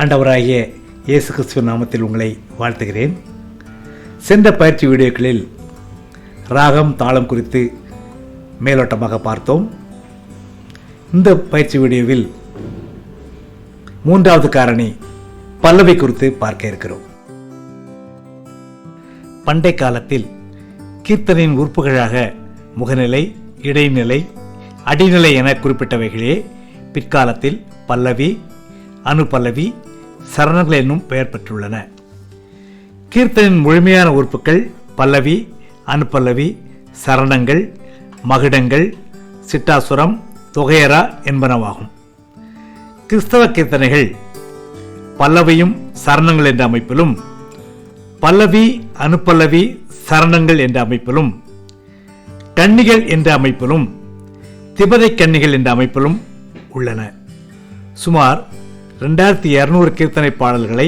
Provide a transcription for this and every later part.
ஆண்டவராகிய இயேசு கிறிஸ்துவின் நாமத்தில் உங்களை வாழ்த்துகிறேன். சென்ற பயிற்சி வீடியோக்களில் ராகம் தாளம் குறித்து மேலோட்டமாக பார்த்தோம். இந்த பயிற்சி வீடியோவில் மூன்றாவது காரணி பல்லவி குறித்து பார்க்க இருக்கிறோம். பண்டை காலத்தில் கீர்த்தனையின் உறுப்புகளாக முகநிலை, இடைநிலை, அடிநிலை என குறிப்பிட்டவைகளே பிற்காலத்தில் பல்லவி, அனுபல்லவி, சரணங்கள் என்னும் பெயர் பெற்றுள்ளன. கீர்த்தனின் முழுமையான உறுப்புகள் பல்லவி, அனுபல்லவி, சரணங்கள், மகுடங்கள், சிட்டாசுரம், தொகையரா என்பனவாகும். கிறிஸ்தவ கீர்த்தனைகள் பல்லவியும் சரணங்கள் என்ற அமைப்பிலும், பல்லவி, அனுபல்லவி, சரணங்கள் என்ற அமைப்பிலும், கன்னிகள் என்ற அமைப்பிலும், திபதை கன்னிகள் என்ற அமைப்பிலும் உள்ளன. சுமார் 2200 கீர்த்தனை பாடல்களை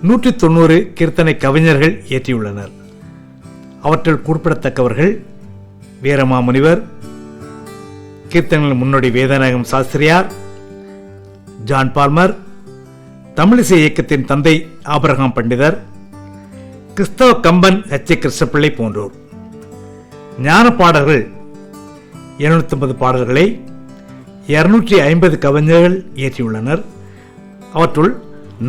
190 கீர்த்தனை கவிஞர்கள் இயற்றியுள்ளனர். அவற்றில் குறிப்பிடத்தக்கவர்கள் வீரமாமுனிவர், கீர்த்தனைகள் முன்னோடி வேதநாயகம் சாஸ்திரியார், ஜான் பால்மர், தமிழிசை இயக்கத்தின் தந்தை ஆபிரகாம் பண்டிதர், கிறிஸ்தவ கம்பன் H. கிருஷ்ணப்பிள்ளை போன்றோர். ஞான பாடல்கள் 750 பாடல்களை 250 கவிஞர்கள் இயற்றியுள்ளனர். அவற்றுள்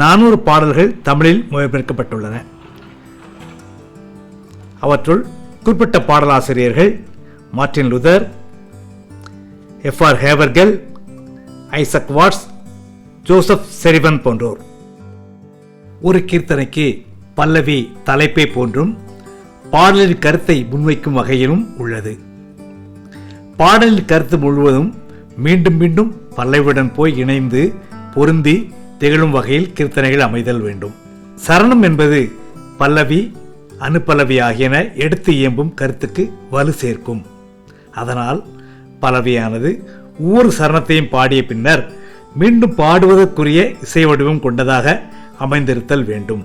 400 பாடல்கள் தமிழில் மொழிபெயர்க்கப்பட்டுள்ளன. அவற்றுள் குறிப்பிட்ட பாடலாசிரியர்கள் Martin Luther, F.R. Havergal, Isaac Watts, Joseph செரிவன் போன்றோர். ஒரு கீர்த்தனைக்கு பல்லவி தலைப்பை போன்றும் பாடலின் கருத்தை முன்வைக்கும் வகையிலும் உள்ளது. பாடலின் கருத்து முழுவதும் மீண்டும் மீண்டும் பல்லவியுடன் போய் இணைந்து பொருந்தி திகழும் வகையில் கீர்த்தனைகள் அமைதல் வேண்டும். சரணம் என்பது பல்லவி, அனுபல்லவி ஆகியன எடுத்து இயம்பும் கருத்துக்கு வலு சேர்க்கும். அதனால் பல்லவியானது ஒவ்வொரு சரணத்தையும் பாடிய பின்னர் மீண்டும் பாடுவதற்குரிய இசை வடிவம் கொண்டதாக அமைந்திருத்தல் வேண்டும்.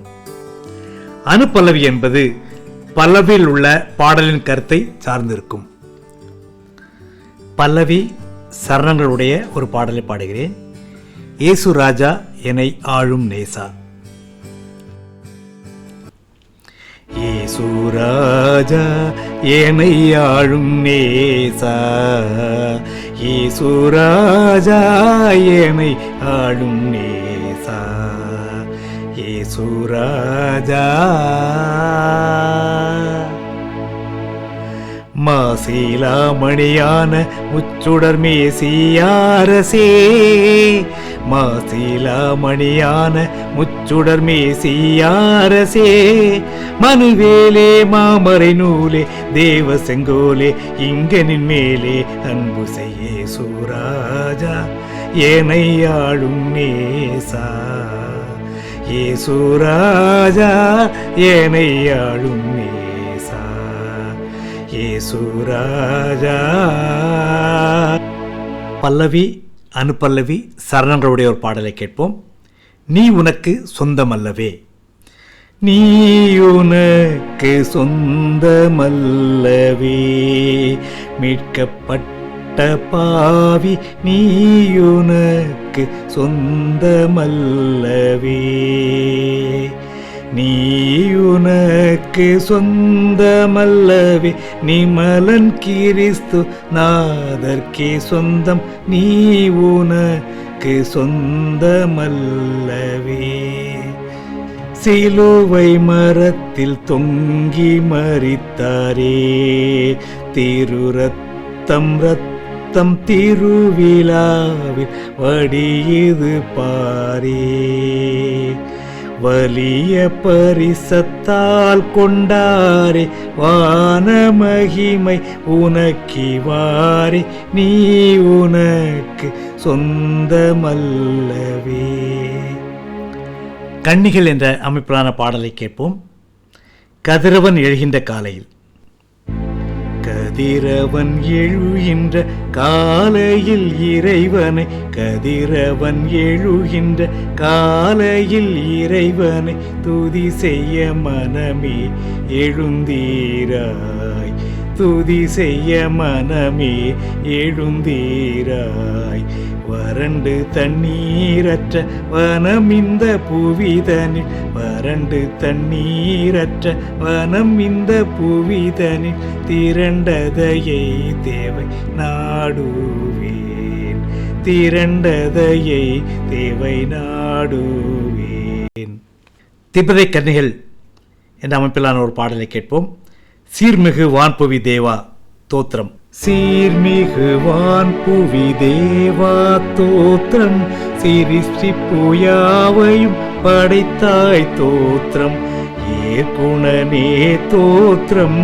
அனுபல்லவி என்பது பல்லவியில் உள்ள பாடலின் கருத்தை சார்ந்திருக்கும். பல்லவி சரணங்களுடைய ஒரு பாடலை பாடுகிறேன். இயேசு ராஜா என்னை ஆளும் நேசா. இயேசு ராஜா என்னை ஆளும் நேசா, இயேசு ராஜா என்னை ஆளும் நேசா, இயேசு ராஜா. மாசிலாமணியான முச்சுடர் மேசியாரசே, மாசிலாமணியான முச்சுடர் மேசியாரசே, மனுவேலே மாமரை நூலே தேவ செங்கோலே இங்கனின் மேலே அன்பு செய்யே சூராஜா ஏனை ஆளும் நேசா, ஏசுராஜா ஏனை ஆளும் நேசா, ஏசுராஜா. பல்லவி, அனுபல்லவி, சரணங்களுடைய ஒரு பாடலை கேட்போம். நீ உனக்கு சொந்தமல்லவே. நீ உனக்கு சொந்தமல்லவே, மீட்கப்பட்ட பாவி நீ உனக்கு சொந்தமல்லவே, நீ உனக்கு சொந்தமல்லவே, நிமலன் கிறிஸ்து நாதர்க்கே சொந்தம், நீ உனக்கு சொந்தமல்லவே. சிலுவை மரத்தில் தொங்கி மரித்தாரே, திருரத்தம் ரத்தம் திருவிழாவில் வடியுது பாரே, வலிய பரிசத்தால் கொண்டாரே, வான மகிமை உனக்கிவாரே, நீ உனக்கு சொந்தமல்லவே. கன்னிகள் என்ற அமைப்பிலான பாடலை கேட்போம். கதிரவன் எழுகின்ற காலையில். கதிரவன் எழுகின்ற காலையில் இறைவனை, கதிரவன் எழுகின்ற காலையில் இறைவனை துதி செய்ய மனமே எழுந்தீராய், துதி செய்ய மனமே எழுந்தீராய், வறண்டு தண்ணீரற்ற வனம் இந்த புவிதனில், வறண்டு தண்ணீரற்ற வனம் இந்த புவிதனில், திரண்டதையை தேவை நாடுவேன், திரண்டதையை தேவை நாடுவேன். திபதை கன்னிகள் என்ற அமைப்பிலான ஒரு பாடலை கேட்போம். சீர்மிகு வான்புவி தேவா தோத்திரம். சீர்மிகு வான்புவி தேவா தோத்திரம், சிருஷ்டிப்பு யாவையும் படைத்தாய் தோத்திரம், ஏற்குணனே தோத்திரம்,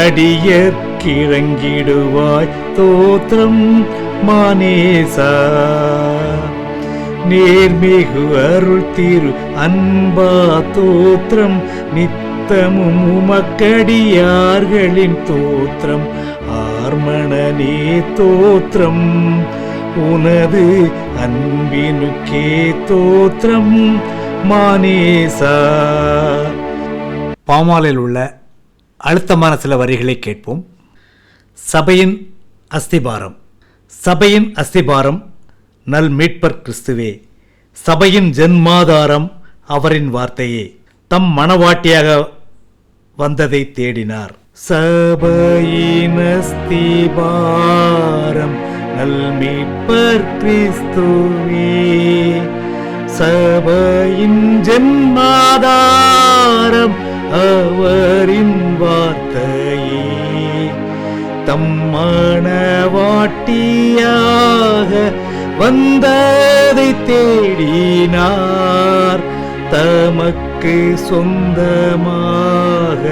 அடியர் கிழங்கிடுவாய் தோத்திரம் மானேசா. நேர்மிகு அருள் திரு அன்பா தோத்திரம், நித்தமும் உமக்கடியார்களின் தோத்திரம், ஆர்மணனே தோத்திரம், உனது அன்பினுக்கே தோத்திரம் மானேசா. பாமாலில் உள்ள அழுத்தமான சில வரிகளை கேட்போம். சபையின் அஸ்திபாரம். சபையின் அஸ்திபாரம் நல் மீட்பர் கிறிஸ்துவே, சபையின் ஜென்மாதாரம் அவரின் வார்த்தையே, தம் மணவாட்டியாக வந்ததை தேடினார். சபையின் அஸ்திபாரம் நல் மீட்பர் கிறிஸ்துவே, சபையின் ஜென்மாதாரம் அவரின் வார்த்தையே, தம் மணவாட்டியாக வந்ததை தேடினார், தமக்கு சொந்தமாக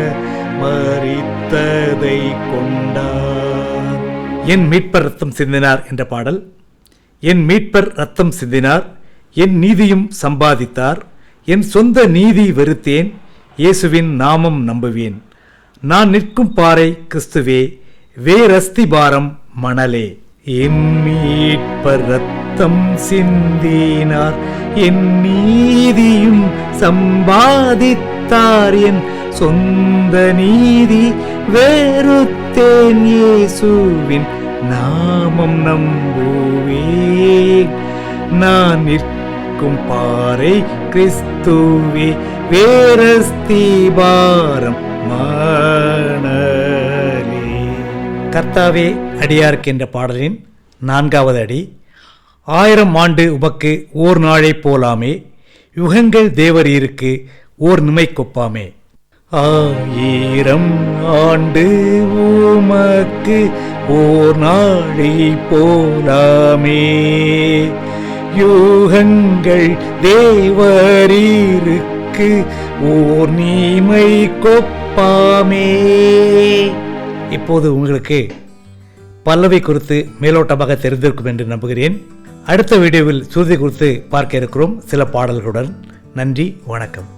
மரித்ததை கொண்டார். என் மீட்பர் ரத்தம் சிந்தினார் என்ற பாடல். என் மீட்பர் ரத்தம் சிந்தினார், என் நீதியும் சம்பாதித்தார், என் சொந்த நீதி வெறுத்தேன், இயேசுவின் நாமம் நம்புவேன். நான் நிற்கும் பாறை கிறிஸ்துவே, வேரஸ்திபாரம் மணலே. என் மீட்பர் ரத்தம் சிந்தினார், என் நீதியும் சம்பாதித்தார், என் சொந்த நீதி வெறுத்தேன், இயேசுவின் நாமம் நம்புவேன். நான் நிற்கும் பாறை கிறிஸ்துவே, வேரஸ்திபாரம் மணலே. கர்த்தாவே அடியாருக்கு என்ற பாடலின் 4வது அடி. 1000 ஆண்டு உமக்கு ஓர் நாளை போலாமே, யுகங்கள் தேவரீருக்கு ஓர் நிமை கொப்பாமே. 1000 ஆண்டு உமக்கு ஓர் நாளை போலாமே, யுகங்கள் தேவரீருக்கு ஓர் நீமை கொப்பாமே. இப்போது உங்களுக்கு பல்லவி குறித்து மேலோட்டமாக தெரிந்திருக்கும் என்று நம்புகிறேன். அடுத்த வீடியோவில் சுருதி குறித்து பார்க்க இருக்கிறோம் சில பாடல்களுடன். நன்றி, வணக்கம்.